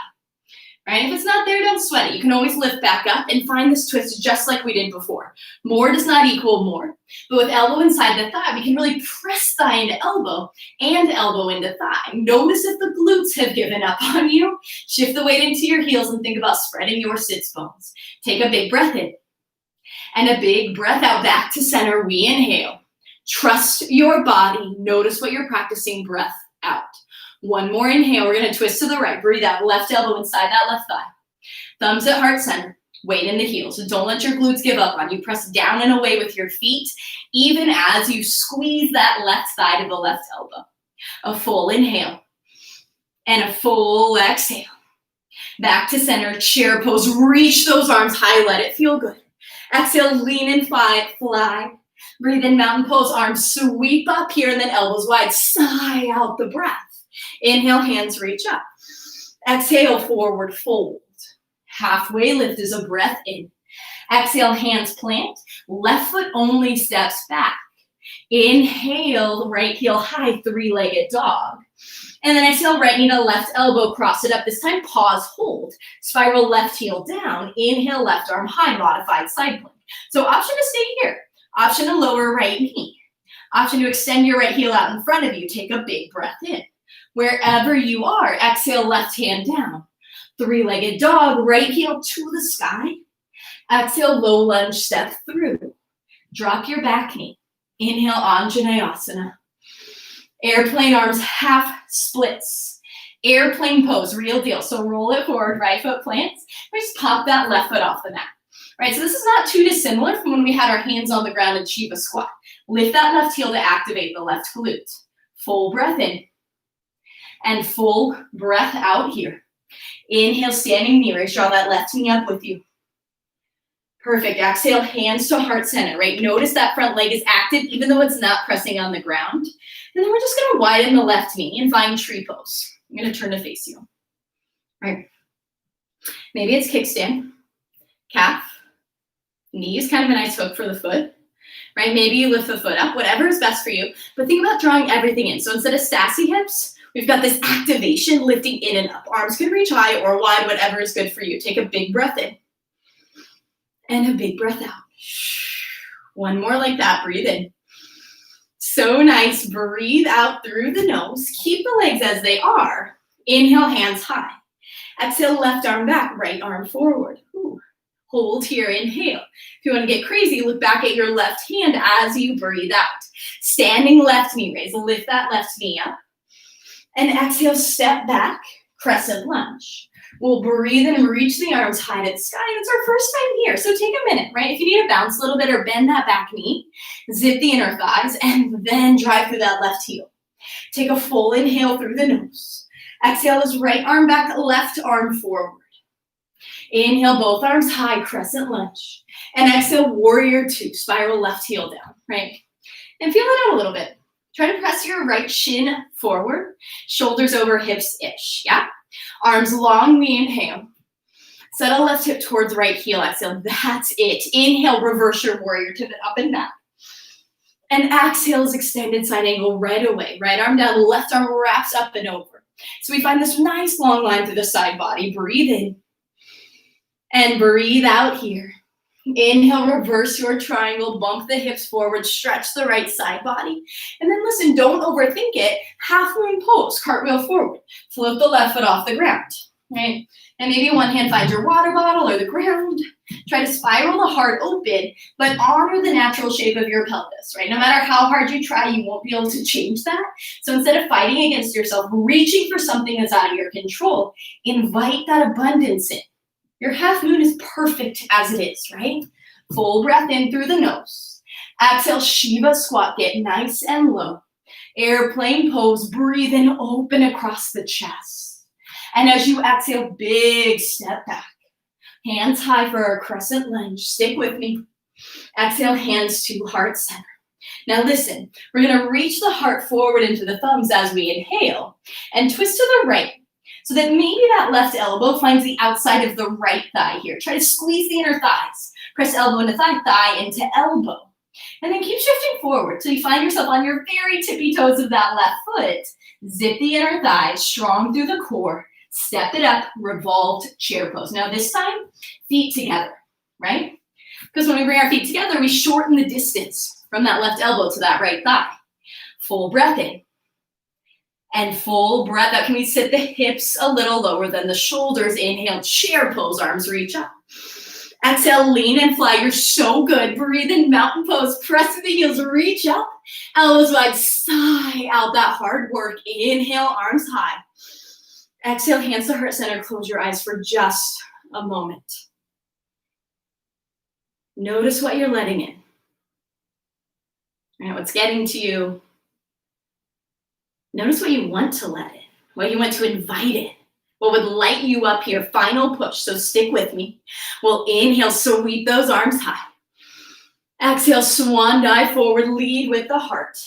Right? If it's not there, don't sweat it. You can always lift back up and find this twist just like we did before. More does not equal more. But with elbow inside the thigh, we can really press thigh into elbow and elbow into thigh. Notice if the glutes have given up on you. Shift the weight into your heels and think about spreading your sits bones. Take a big breath in and a big breath out back to center. We inhale. Trust your body. Notice what you're practicing, breath out. One more inhale, we're gonna twist to the right, breathe out, left elbow inside that left thigh. Thumbs at heart center, weight in the heels. So don't let your glutes give up on you. Press down and away with your feet, even as you squeeze that left thigh to the left elbow. A full inhale and a full exhale. Back to center, chair pose, reach those arms high, let it feel good. Exhale, lean and fly. Breathe in, mountain pose, arms sweep up here and then elbows wide, sigh out the breath. Inhale, hands reach up. Exhale, forward fold. Halfway lift is a breath in. Exhale, hands plant. Left foot only steps back. Inhale, right heel high, three-legged dog. And then exhale, right knee to left elbow, cross it up. This time, pause, hold. Spiral left heel down. Inhale, left arm high, modified side plank. So option to stay here. Option to lower right knee. Option to extend your right heel out in front of you. Take a big breath in. Wherever you are, exhale, left hand down. Three-legged dog, right heel to the sky. Exhale, low lunge, step through. Drop your back knee. Inhale, Anjaneyasana. Airplane arms, half splits. Airplane pose, real deal. So roll it forward, right foot plants. Just pop that left foot off the mat. Right, so this is not too dissimilar from when we had our hands on the ground in Shiva squat. Lift that left heel to activate the left glute. Full breath in. And full breath out here. Inhale, standing knee raise. Draw that left knee up with you. Perfect. Exhale, hands to heart center, right? Notice that front leg is active even though it's not pressing on the ground. And then we're just going to widen the left knee and find tree pose. I'm going to turn to face you. Right. Maybe it's kickstand, calf, knee is kind of a nice hook for the foot. Right? Maybe you lift the foot up, whatever is best for you. But think about drawing everything in. So instead of sassy hips, we've got this activation lifting in and up. Arms can reach high or wide, whatever is good for you. Take a big breath in and a big breath out. One more like that. Breathe in. So nice. Breathe out through the nose. Keep the legs as they are. Inhale, hands high. Exhale, left arm back, right arm forward. Ooh. Hold here, inhale. If you want to get crazy, look back at your left hand as you breathe out. Standing left knee raise, lift that left knee up. And exhale, step back, crescent lunge. We'll breathe in and reach the arms high to the sky. It's our first time here, so take a minute, right? If you need to bounce a little bit or bend that back knee, zip the inner thighs, and then drive through that left heel. Take a full inhale through the nose. Exhale is right arm back, left arm forward. Inhale, both arms high, crescent lunge. And exhale, warrior two, spiral left heel down, right? And feel it out a little bit. Try to press your right shin forward, shoulders over hips-ish, yeah? Arms long, we inhale. Settle left hip towards right heel, exhale, that's it. Inhale, reverse your warrior pivot up and back. And exhale is extended side angle right away. Right arm down, left arm wraps up and over. So we find this nice long line through the side body. Breathe in. And breathe out here. Inhale, reverse your triangle, bump the hips forward, stretch the right side body. And then listen, don't overthink it. Half moon pose, cartwheel forward. Float the left foot off the ground, right? And maybe one hand finds your water bottle or the ground. Try to spiral the heart open, but honor the natural shape of your pelvis, right? No matter how hard you try, you won't be able to change that. So instead of fighting against yourself, reaching for something that's out of your control, invite that abundance in. Your half moon is perfect as it is, right? Full breath in through the nose. Exhale, Shiva squat, get nice and low. Airplane pose, breathe in, open across the chest. And as you exhale, big step back. Hands high for our crescent lunge. Stick with me. Exhale, hands to heart center. Now listen, we're gonna reach the heart forward into the thumbs as we inhale and twist to the right. So that maybe that left elbow finds the outside of the right thigh here. Try to squeeze the inner thighs. Press elbow into thigh, thigh into elbow. And then keep shifting forward till you find yourself on your very tippy toes of that left foot. Zip the inner thighs, strong through the core. Step it up, revolved chair pose. Now this time, feet together, right? Because when we bring our feet together, we shorten the distance from that left elbow to that right thigh. Full breath in. And full breath out. Can we sit the hips a little lower than the shoulders? Inhale, chair pose, arms reach up. Exhale, lean and fly. You're so good. Breathe in, mountain pose. Press the heels, reach up. Elbows wide, sigh out that hard work. Inhale, arms high. Exhale, hands to heart center. Close your eyes for just a moment. Notice what you're letting in. All right, what's getting to you? Notice what you want to let in, what you want to invite in, what would light you up here. Final push, so stick with me. We'll inhale, sweep those arms high. Exhale, swan dive forward, lead with the heart.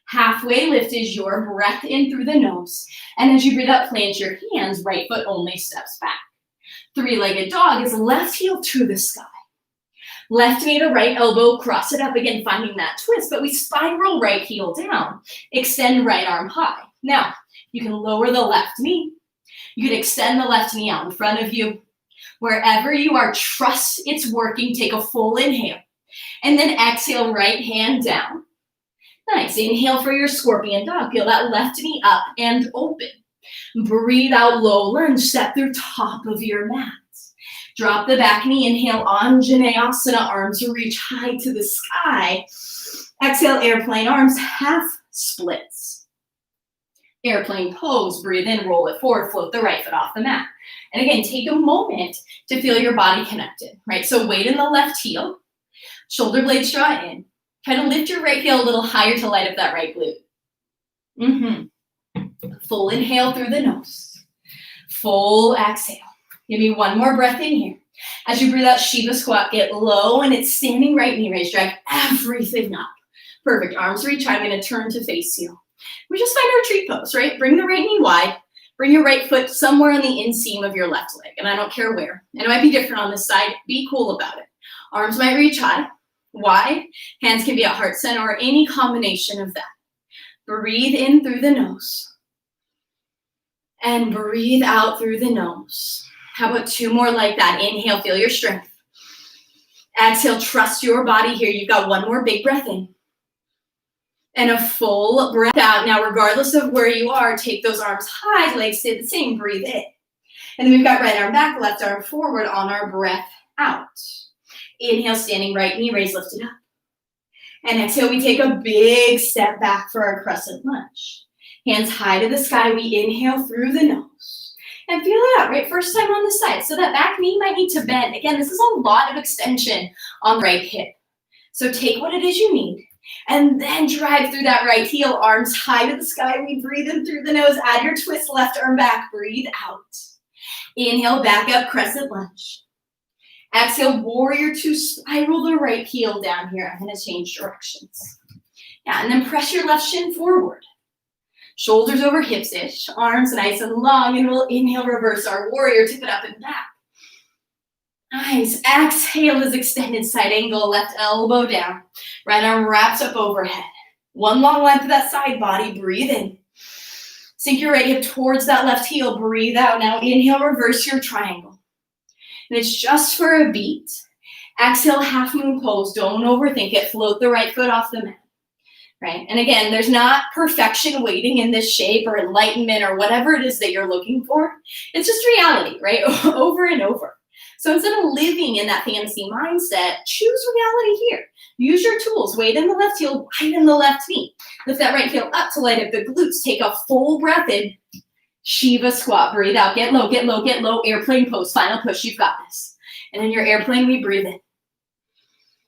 Halfway lift is your breath in through the nose. And as you breathe out, plant your hands, right foot only steps back. Three-legged dog is left heel to the sky. Left knee to right elbow, cross it up again, finding that twist, but we spiral right heel down. Extend right arm high. Now, you can lower the left knee. You can extend the left knee out in front of you. Wherever you are, trust it's working. Take a full inhale. And then exhale, right hand down. Nice. Inhale for your scorpion dog. Peel that left knee up and open. Breathe out, low lunge. Step through top of your mat. Drop the back knee, inhale, Anjaneyasana, arms reach high to the sky. Exhale, airplane arms, half splits. Airplane pose, breathe in, roll it forward, float the right foot off the mat. And again, take a moment to feel your body connected, right? So weight in the left heel, shoulder blades draw in. Try to lift your right heel a little higher to light up that right glute. Full inhale through the nose. Full exhale. Give me one more breath in here. As you breathe out, Shiva squat, get low, and it's standing right knee raise. Drag everything up. Perfect. Arms reach high. I'm going to turn to face you. We just find our tree pose, right? Bring the right knee wide. Bring your right foot somewhere on the inseam of your left leg, and I don't care where. And it might be different on this side. Be cool about it. Arms might reach high, wide. Hands can be at heart center or any combination of that. Breathe in through the nose. And breathe out through the nose. How about two more like that? Inhale, feel your strength. Exhale, trust your body here. You've got one more big breath in. And a full breath out. Now, regardless of where you are, take those arms high, legs stay the same, breathe in. And then we've got right arm back, left arm forward on our breath out. Inhale, standing right knee raise, lift it up. And exhale, we take a big step back for our crescent lunge. Hands high to the sky, we inhale through the nose. And feel it out, right? First time on the side. So that back knee might need to bend. Again, this is a lot of extension on the right hip. So take what it is you need. And then drive through that right heel, arms high to the sky. We breathe in through the nose. Add your twist, left arm back. Breathe out. Inhale, back up, crescent lunge. Exhale, warrior two, spiral the right heel down here. I'm going to change directions. Yeah, and then press your left shin forward. Shoulders over hips-ish, arms nice and long, and we'll inhale, reverse our warrior, tip it up and back. Nice. Exhale is extended side angle, left elbow down. Right arm wraps up overhead. One long length of that side body, breathe in. Sink your right hip towards that left heel, breathe out. Now inhale, reverse your triangle. And it's just for a beat. Exhale, half moon pose. Don't overthink it. Float the right foot off the mat. Right? And again, there's not perfection waiting in this shape or enlightenment or whatever it is that you're looking for. It's just reality, right? Over and over. So instead of living in that fantasy mindset, choose reality here. Use your tools. Weight in the left heel, widen the left knee. Lift that right heel up to light up the glutes. Take a full breath in. Shiva squat. Breathe out. Get low, get low, get low. Airplane pose. Final push. You've got this. And in your airplane, we breathe in.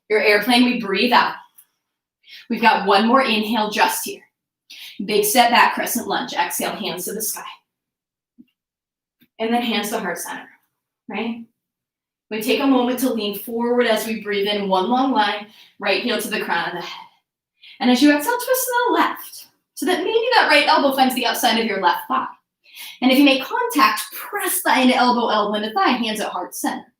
Your airplane, we breathe out. We've got one more inhale just here. Big step back, crescent lunge. Exhale, hands to the sky. And then hands to heart center, right? We take a moment to lean forward as we breathe in, one long line, right heel to the crown of the head. And as you exhale, twist to the left, so that maybe that right elbow finds the outside of your left thigh. And if you make contact, press thigh into elbow, elbow into thigh, hands at heart center.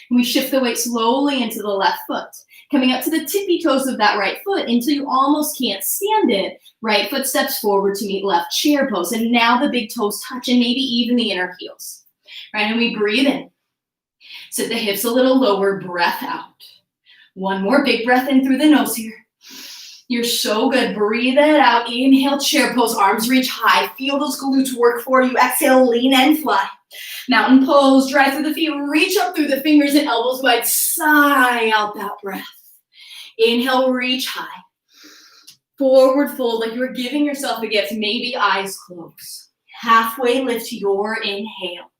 And we shift the weight slowly into the left foot, coming up to the tippy toes of that right foot until you almost can't stand it. Right foot steps forward to meet left chair pose. And now the big toes touch and maybe even the inner heels. Right, and we breathe in. Sit the hips a little lower, breath out. One more big breath in through the nose here. You're so good. Breathe it out. Inhale, chair pose, arms reach high. Feel those glutes work for you. Exhale, lean and fly. Mountain pose, drive through the feet, reach up through the fingers and elbows wide. Sigh out that breath. Inhale, reach high. Forward fold like you're giving yourself a gift. Maybe eyes closed. Halfway lift your inhale.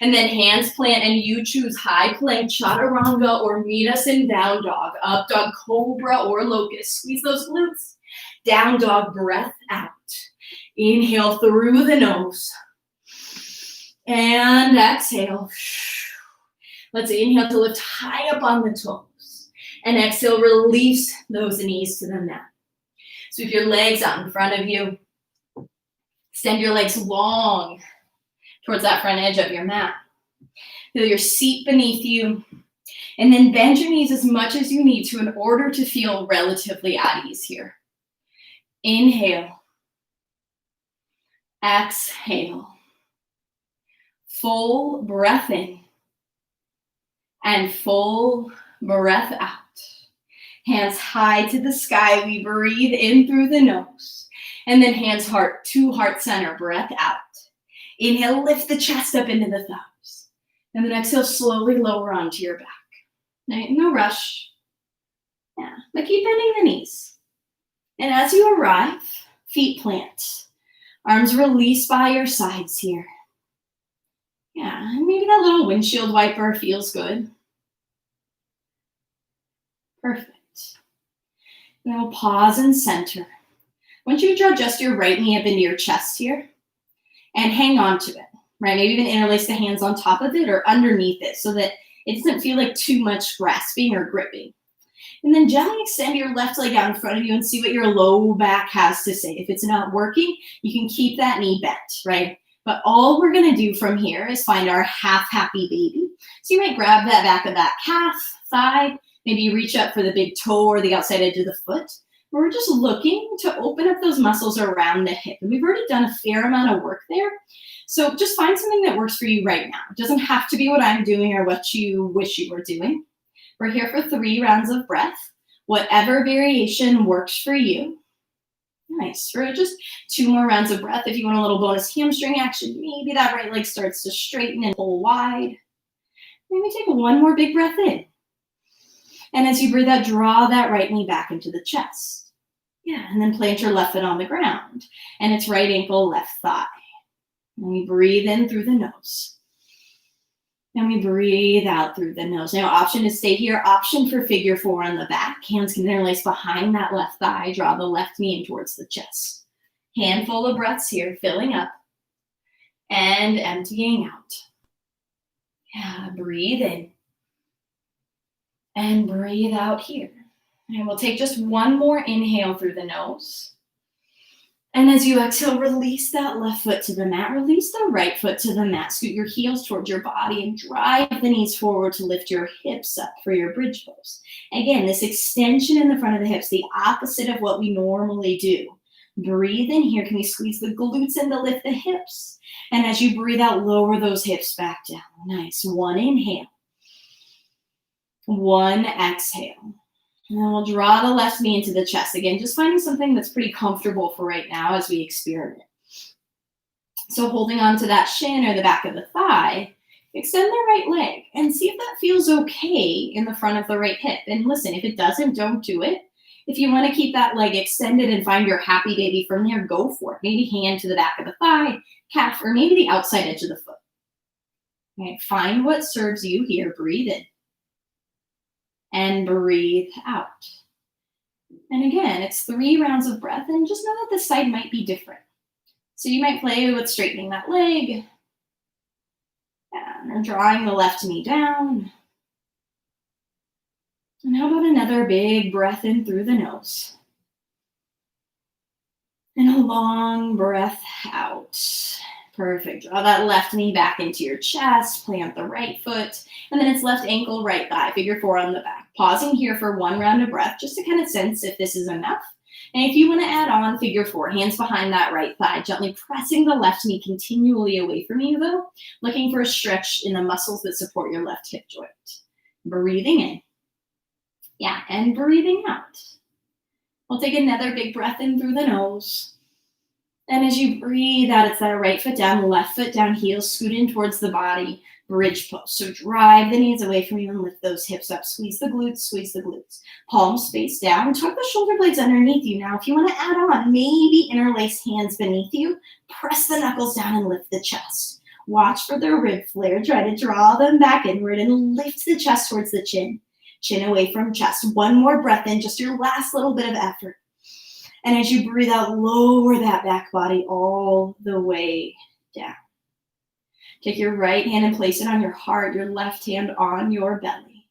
And then hands plant and you choose high plank, chaturanga, or meet us in down dog, up dog, cobra, or locust. Squeeze those glutes. Down dog, breath out. Inhale through the nose. And exhale. Let's inhale to lift high up on the toes. And exhale, release those knees to the mat. Sweep your legs out in front of you. Extend your legs long towards that front edge of your mat. Feel your seat beneath you. And then bend your knees as much as you need to in order to feel relatively at ease here. Inhale. Exhale. Full breath in. And full breath out. Hands high to the sky. We breathe in through the nose. And then hands to heart center. Breath out. Inhale, lift the chest up into the thumbs. And then exhale, slowly lower onto your back. No rush. Yeah, but keep bending the knees. And as you arrive, feet plant. Arms release by your sides here. Yeah, and maybe that little windshield wiper feels good. Perfect. Now pause and center. I want you to draw just your right knee up into your chest here. And hang on to it, right? Maybe even interlace the hands on top of it or underneath it so that it doesn't feel like too much grasping or gripping. And then gently extend your left leg out in front of you and see what your low back has to say. If it's not working, you can keep that knee bent, right? But all we're gonna do from here is find our half happy baby. So you might grab that back of that calf, thigh, maybe you reach up for the big toe or the outside edge of the foot. We're just looking to open up those muscles around the hip. And we've already done a fair amount of work there. So just find something that works for you right now. It doesn't have to be what I'm doing or what you wish you were doing. We're here for 3 rounds of breath. Whatever variation works for you. Nice. For just 2 more rounds of breath. If you want a little bonus hamstring action, maybe that right leg starts to straighten and pull wide. Maybe take one more big breath in. And as you breathe out, draw that right knee back into the chest. Yeah, and then plant your left foot on the ground. And it's right ankle, left thigh. And we breathe in through the nose. And we breathe out through the nose. Now, option to stay here. Option for figure four on the back. Hands can interlace behind that left thigh. Draw the left knee in towards the chest. Handful of breaths here, filling up and emptying out. Yeah, breathe in and breathe out here. And we'll take just one more inhale through the nose. And as you exhale, release that left foot to the mat. Release the right foot to the mat. Scoot your heels towards your body and drive the knees forward to lift your hips up for your bridge pose. Again, this extension in the front of the hips, the opposite of what we normally do. Breathe in here. Can we squeeze the glutes in to lift the hips? And as you breathe out, lower those hips back down. Nice. One inhale. One exhale. And then we'll draw the left knee into the chest. Again, just finding something that's pretty comfortable for right now as we experiment. So holding on to that shin or the back of the thigh, extend the right leg and see if that feels okay in the front of the right hip. And listen, if it doesn't, don't do it. If you want to keep that leg extended and find your happy baby from there, go for it. Maybe hand to the back of the thigh, calf, or maybe the outside edge of the foot. Okay, find what serves you here. Breathe in. And breathe out. And again, it's 3 rounds of breath, and just know that this side might be different. So you might play with straightening that leg, or drawing the left knee down. And how about another big breath in through the nose? And a long breath out. Perfect. Draw that left knee back into your chest, plant the right foot, and then it's left ankle, right thigh, figure four on the back. Pausing here for 1 round of breath, just to kind of sense if this is enough. And if you want to add on figure four, hands behind that right thigh, gently pressing the left knee continually away from you though, looking for a stretch in the muscles that support your left hip joint. Breathing in. Yeah, and breathing out. We'll take another big breath in through the nose. And as you breathe out, it's that right foot down, left foot down, heels scoot in towards the body, bridge pose. So drive the knees away from you and lift those hips up. Squeeze the glutes, squeeze the glutes. Palms face down. Tuck the shoulder blades underneath you. Now, if you want to add on, maybe interlace hands beneath you. Press the knuckles down and lift the chest. Watch for the rib flare. Try to draw them back inward and lift the chest towards the chin. Chin away from chest. One more breath in, just your last little bit of effort. And as you breathe out, lower that back body all the way down. Take your right hand and place it on your heart, your left hand on your belly.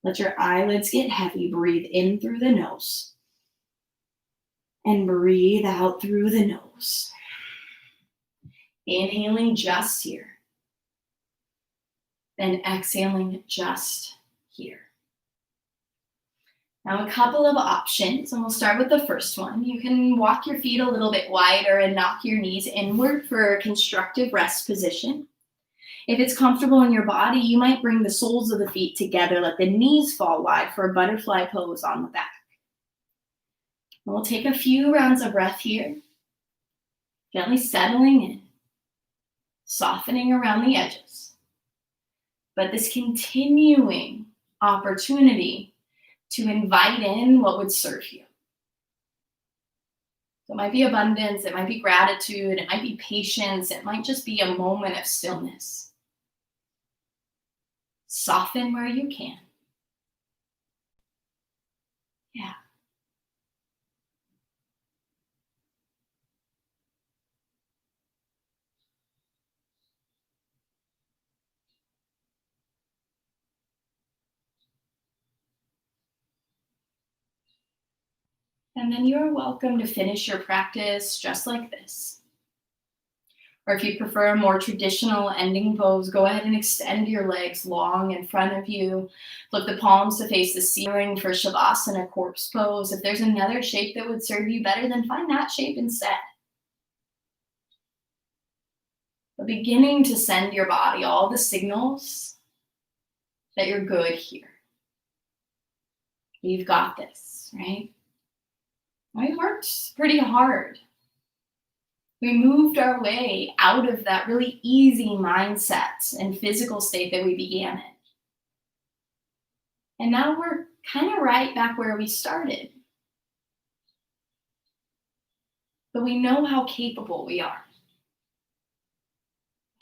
Let your eyelids get heavy. Breathe in through the nose. And breathe out through the nose. Inhaling just here. Then exhaling just here. Now a couple of options, and we'll start with the first one. You can walk your feet a little bit wider and knock your knees inward for a constructive rest position. If it's comfortable in your body, you might bring the soles of the feet together, let the knees fall wide for a butterfly pose on the back. And we'll take a few rounds of breath here, gently settling in, softening around the edges. But this continuing opportunity to invite in what would serve you. So it might be abundance, it might be gratitude, it might be patience, it might just be a moment of stillness. Soften where you can. Yeah. And then you're welcome to finish your practice just like this. Or if you prefer a more traditional ending pose, go ahead and extend your legs long in front of you. Flip the palms to face the ceiling for Shavasana, corpse pose. If there's another shape that would serve you better, then find that shape instead. But beginning to send your body all the signals that you're good here. You've got this, right? We worked pretty hard. We moved our way out of that really easy mindset and physical state that we began in. And now we're kind of right back where we started. But we know how capable we are.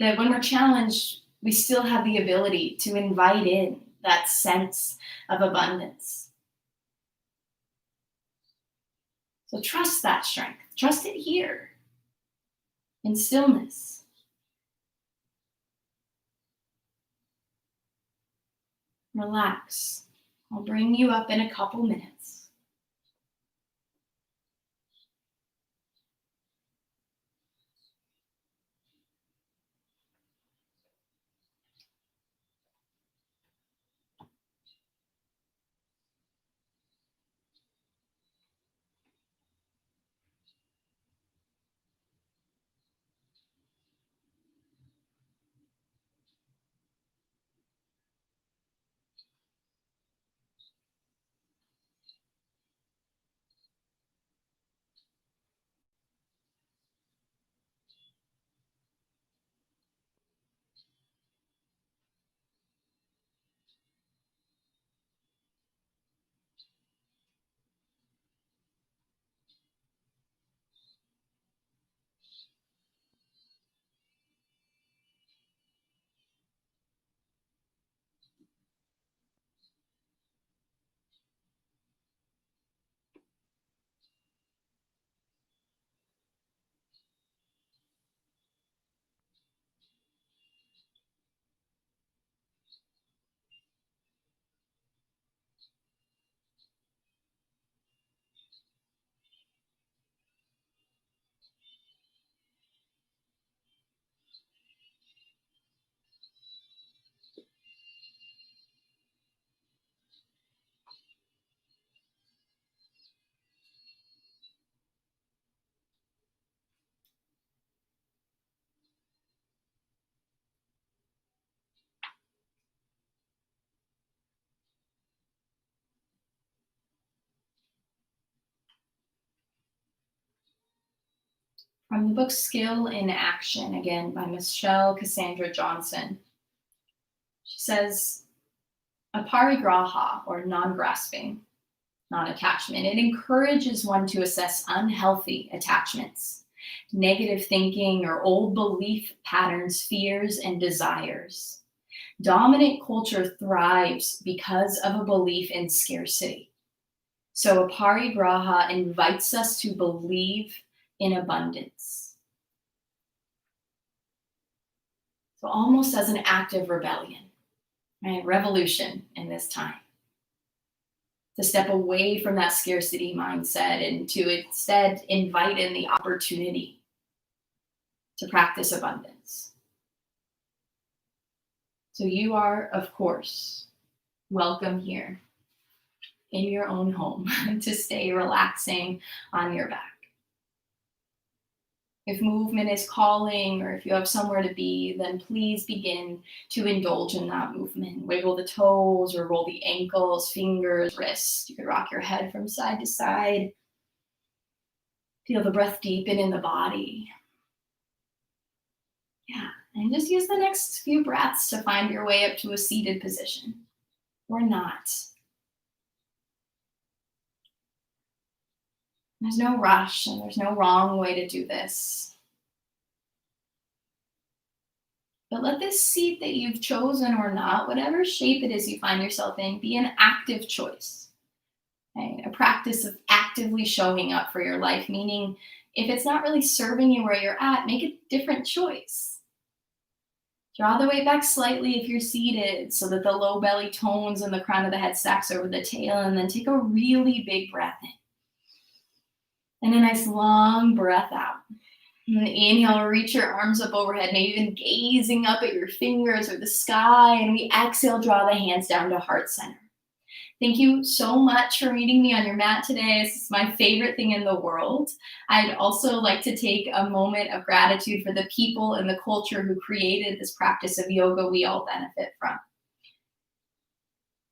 That when we're challenged, we still have the ability to invite in that sense of abundance. So trust that strength. Trust it here in stillness. Relax. I'll bring you up in a couple minutes. From the book Skill in Action, again by Michelle Cassandra Johnson. She says, aparigraha, or non-grasping, non-attachment, it encourages one to assess unhealthy attachments, negative thinking, or old belief patterns, fears, and desires. Dominant culture thrives because of a belief in scarcity. So aparigraha invites us to believe in abundance. So almost as an act of rebellion, right? Revolution in this time. To step away from that scarcity mindset and to instead invite in the opportunity to practice abundance. So you are, of course, welcome here in your own home to stay relaxing on your back. If movement is calling or if you have somewhere to be, then please begin to indulge in that movement. Wiggle the toes or roll the ankles, fingers, wrists. You could rock your head from side to side. Feel the breath deepen in the body. Yeah, and just use the next few breaths to find your way up to a seated position or not. There's no rush and there's no wrong way to do this. But let this seat that you've chosen or not, whatever shape it is you find yourself in, be an active choice. Okay? A practice of actively showing up for your life, meaning if it's not really serving you where you're at, make a different choice. Draw the weight back slightly if you're seated so that the low belly tones and the crown of the head stacks over the tail, and then take a really big breath in. And a nice long breath out. And inhale, reach your arms up overhead, maybe even gazing up at your fingers or the sky. And we exhale, draw the hands down to heart center. Thank you so much for meeting me on your mat today. This is my favorite thing in the world. I'd also like to take a moment of gratitude for the people and the culture who created this practice of yoga we all benefit from.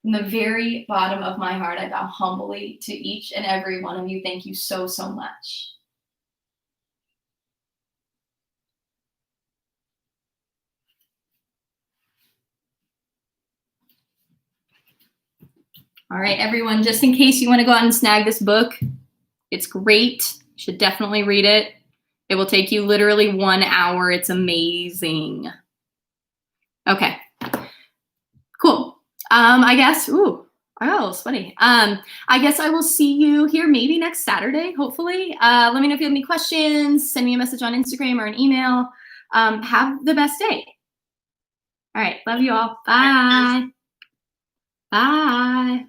From the very bottom of my heart, I bow humbly to each and every one of you. Thank you so, so much. All right, everyone, just in case you want to go out and snag this book, it's great. You should definitely read it. It will take you literally 1 hour. It's amazing. Okay, cool. I guess, oh, sweaty. I guess I will see you here maybe next Saturday, hopefully. Let me know if you have any questions. Send me a message on Instagram or an email. Have the best day. All right, love you all. Bye. Bye.